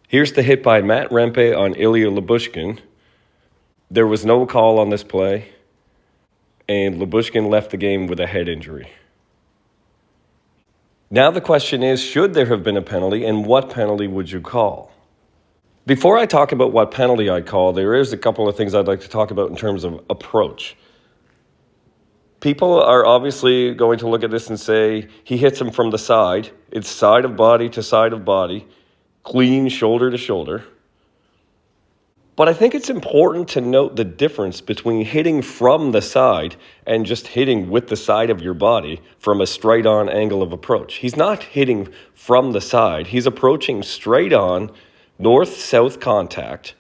Here's the hit by Matt Rempe on Ilya Lyubushkin. There was no call on this play, and Lyubushkin left the game with a head injury. Now the question is, should there have been a penalty, and what penalty would you call? Before I talk about what penalty I'd call, there is a couple of things I'd like to talk about in terms of approach. People are obviously going to look at this and say, he hits him from the side. It's side of body to side of body, clean shoulder to shoulder. But I think it's important to note the difference between hitting from the side and just hitting with the side of your body from a straight-on angle of approach. He's not hitting from the side. He's approaching straight on, north-south contact.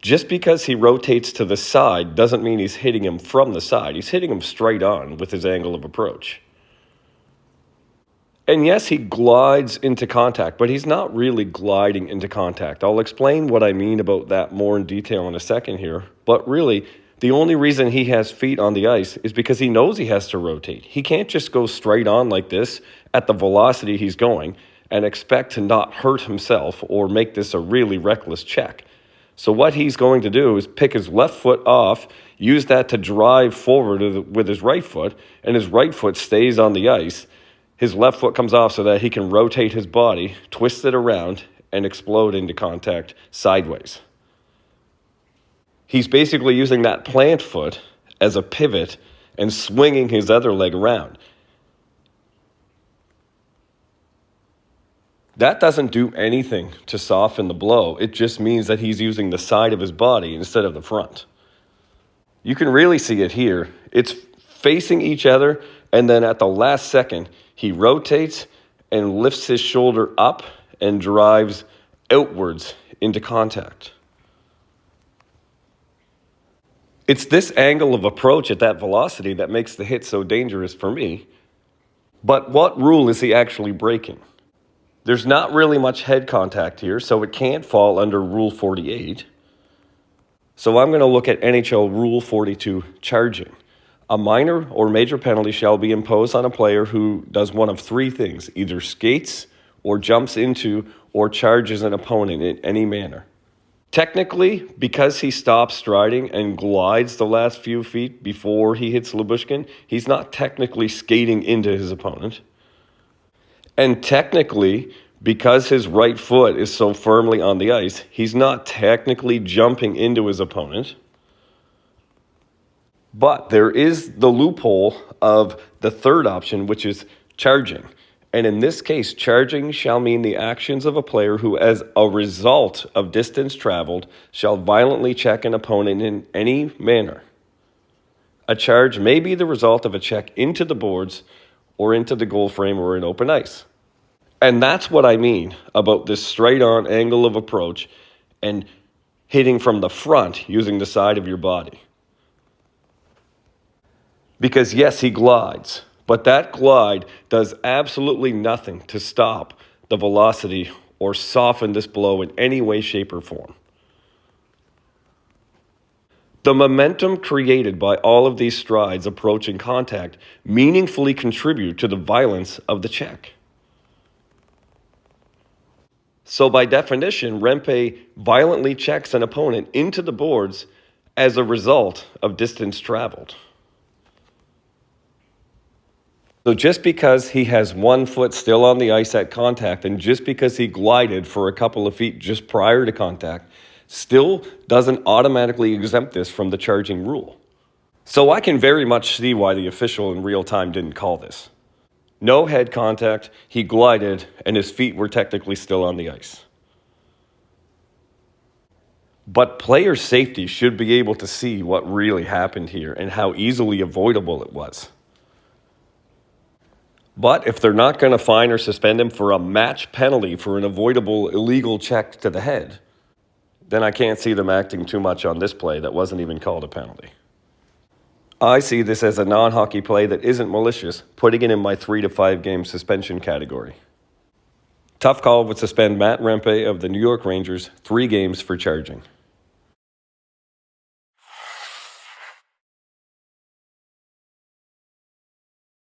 Just because he rotates to the side doesn't mean he's hitting him from the side. He's hitting him straight on with his angle of approach. And yes, he glides into contact, but he's not really gliding into contact. I'll explain what I mean about that more in detail in a second here. But really, the only reason he has feet on the ice is because he knows he has to rotate. He can't just go straight on like this at the velocity he's going and expect to not hurt himself or make this a really reckless check. So what he's going to do is pick his left foot off, use that to drive forward with his right foot, and his right foot stays on the ice. His left foot comes off so that he can rotate his body, twist it around, and explode into contact sideways. He's basically using that plant foot as a pivot and swinging his other leg around. That doesn't do anything to soften the blow. It just means that he's using the side of his body instead of the front. You can really see it here. It's facing each other, and then at the last second, he rotates and lifts his shoulder up and drives outwards into contact. It's this angle of approach at that velocity that makes the hit so dangerous for me. But what rule is he actually breaking? There's not really much head contact here, so it can't fall under Rule 48. So I'm going to look at NHL Rule 42, charging. A minor or major penalty shall be imposed on a player who does one of three things: either skates or jumps into or charges an opponent in any manner. Technically, because he stops striding and glides the last few feet before he hits Lyubushkin, he's not technically skating into his opponent. And technically, because his right foot is so firmly on the ice, he's not technically jumping into his opponent. But there is the loophole of the third option, which is charging. And in this case, charging shall mean the actions of a player who, as a result of distance traveled, shall violently check an opponent in any manner. A charge may be the result of a check into the boards or into the goal frame or in open ice. And that's what I mean about this straight-on angle of approach and hitting from the front using the side of your body. Because yes, he glides, but that glide does absolutely nothing to stop the velocity or soften this blow in any way, shape, or form. The momentum created by all of these strides approaching contact meaningfully contribute to the violence of the check. So by definition, Rempe violently checks an opponent into the boards as a result of distance traveled. So just because he has one foot still on the ice at contact, and just because he glided for a couple of feet just prior to contact, still doesn't automatically exempt this from the charging rule. So I can very much see why the official in real time didn't call this. No head contact, he glided, and his feet were technically still on the ice. But player safety should be able to see what really happened here and how easily avoidable it was. But if they're not going to fine or suspend him for a match penalty for an avoidable illegal check to the head, then I can't see them acting too much on this play that wasn't even called a penalty. I see this as a non-hockey play that isn't malicious, putting it in my 3 to 5 game suspension category. Tough Call would suspend Matt Rempe of the New York Rangers 3 games for charging.